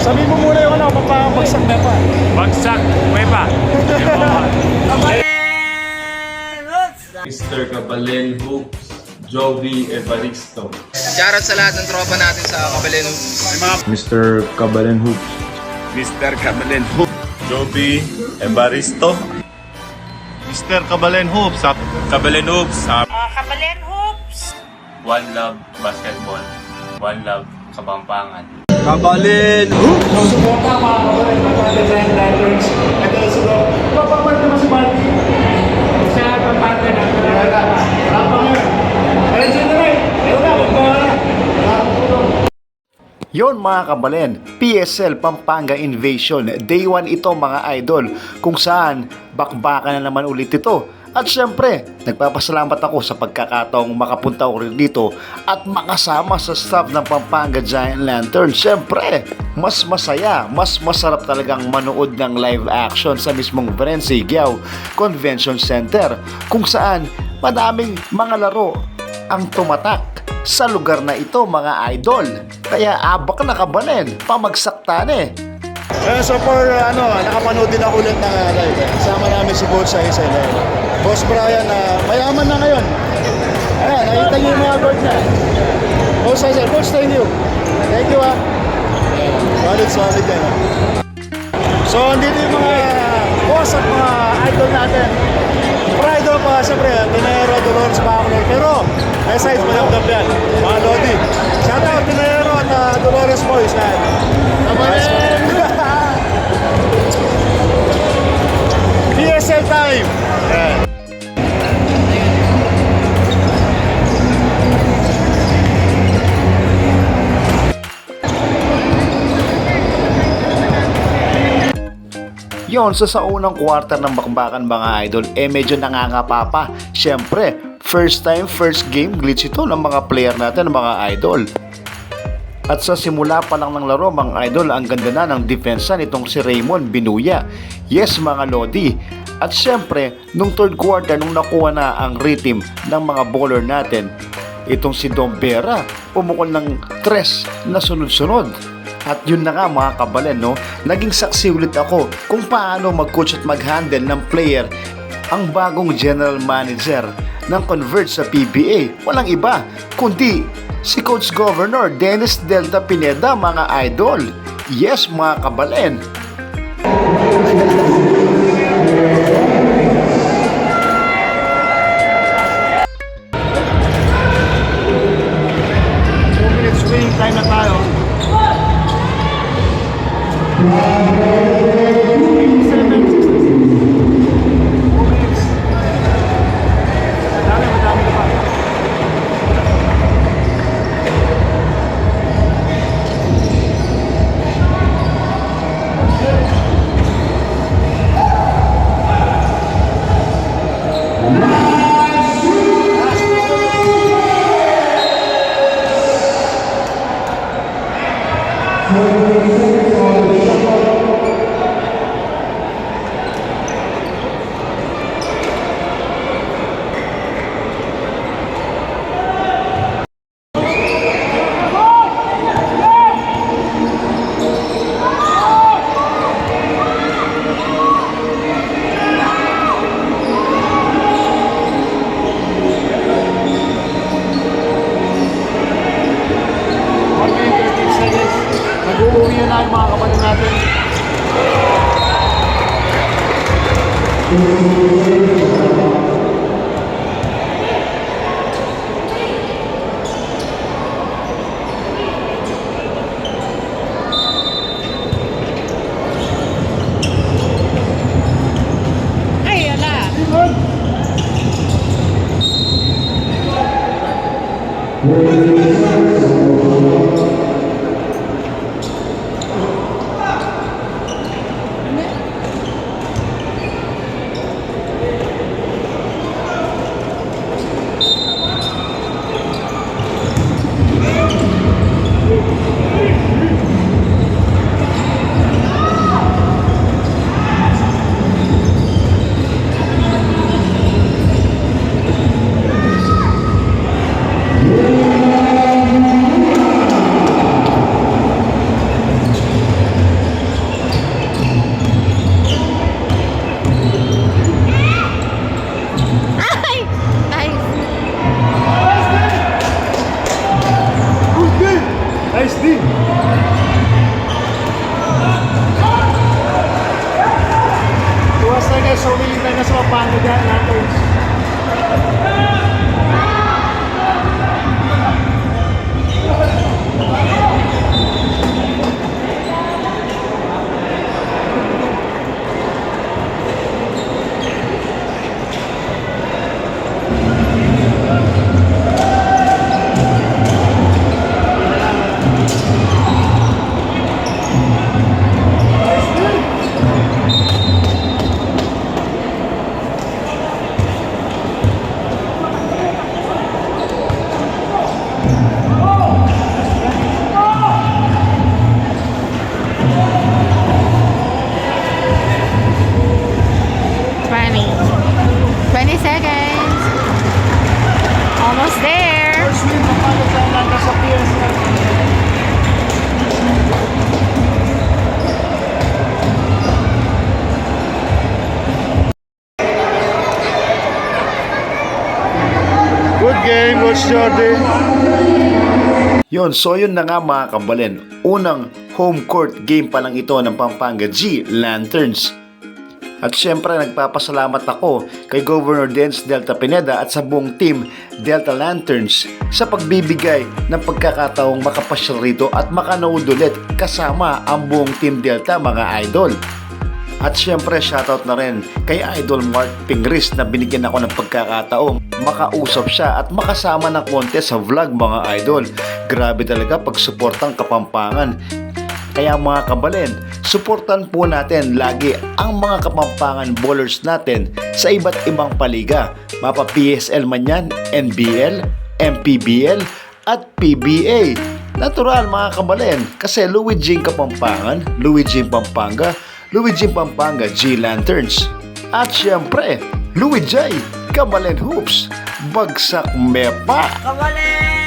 Sabi mo muna yung ano, pampabagsak na pa. Bagsak, Cueva. Mr. Cabalen Hoops, Jovi Evaristo. Shoutout sa lahat ng tropa natin sa Cabalen Hoops. Mr. Cabalen Hoops. Mr. Cabalen Hoops. Jovi Evaristo. Mr. Cabalen Hoops. Cabalen Hoops. Cabalen Hoops. One Love Basketball. One Love Kabampangan. Kabalen! Susuporta mga kabalen, mga design lanterns. At susunod, papapart naman si Marty. Siya ang pagparte na. Rapa ngayon. Ayun siya na rin. Ayun na, magbawa na. Yon mga kabalen, PSL Pampanga Invasion, day 1 ito mga idol, kung saan bakbakan na naman ulit ito. At syempre, nagpapasalamat ako sa pagkakataong makapunta ko rin dito at makasama sa staff ng Pampanga Giant Lantern. Syempre, mas masaya, mas masarap talagang manood ng live action sa mismong Verenciao Convention Center, kung saan madaming mga laro ang tumatak sa lugar na ito mga idol. Kaya abak na kabalen, pamagsaktan eh. So for nakapanood din ako ulit ng live. Kasama namin si Coach sa isa. Boss Brian, mayaman na ngayon. Ayan, nakita niyo yung mga board niya. Coach sa isa, Coach thank you. Thank you solid yan. So andito yung mga boss at mga idol natin. Pride of, siyempre, Tinero, Dolores, Bacolor. Pero, aside mo lang yan, mga Lodi. Shoutout, Tinero at Dolores Boys. PSL time! Yeah. Yon, so sa unang quarter ng bakbakan mga idol, medyo nangangapa pa. Siyempre, first time, first game glitch ito ng mga player natin, mga idol. At sa simula pa lang ng laro mga idol, ang ganda na ng depensa nitong si Raymond Binuya. Yes mga Lodi. At siyempre, nung third quarter, nung nakuha na ang rhythm ng mga bowler natin, itong si Dombera, pumukol ng 3 na sunod-sunod. At yun na nga mga kabalen, no? Naging saksi ulit ako kung paano mag-coach at mag-handle ng player ang bagong general manager ng Converge sa PBA. Walang iba kundi si Coach Governor Dennis Delta Pineda mga idol. Yes mga kabalen. Swing time na tayo. Nag-uuwi na yung mga kapatid natin. Ay, ala. Good game, Coach Jordy. Yun, so yun na nga mga kabalen. Unang home court game pa lang ito ng Pampanga G Lanterns. At syempre nagpapasalamat ako kay Governor Dens Delta Pineda at sa buong team Delta Lanterns sa pagbibigay ng pagkakataong makapasyal rito at makanood ulit kasama ang buong team Delta mga idol. At syempre shoutout na rin kay Idol Mark Pingris na binigyan ako ng pagkakataong makausap siya at makasama ng konti sa vlog mga idol. Grabe talaga pagsuportang Kapampangan. Kaya mga kabalen, suportan po natin lagi ang mga Kapampangan bowlers natin sa iba't ibang paliga. Mapa PSL man yan, NBL, MPBL at PBA. Natural mga kabalen kasi Louis Jing Kapampangan, Louis Jing Pampanga, Louis Jing Pampanga G Lanterns. At syempre, Louis J Kabalen Hoops, Bagsak Mepa. Kabalen!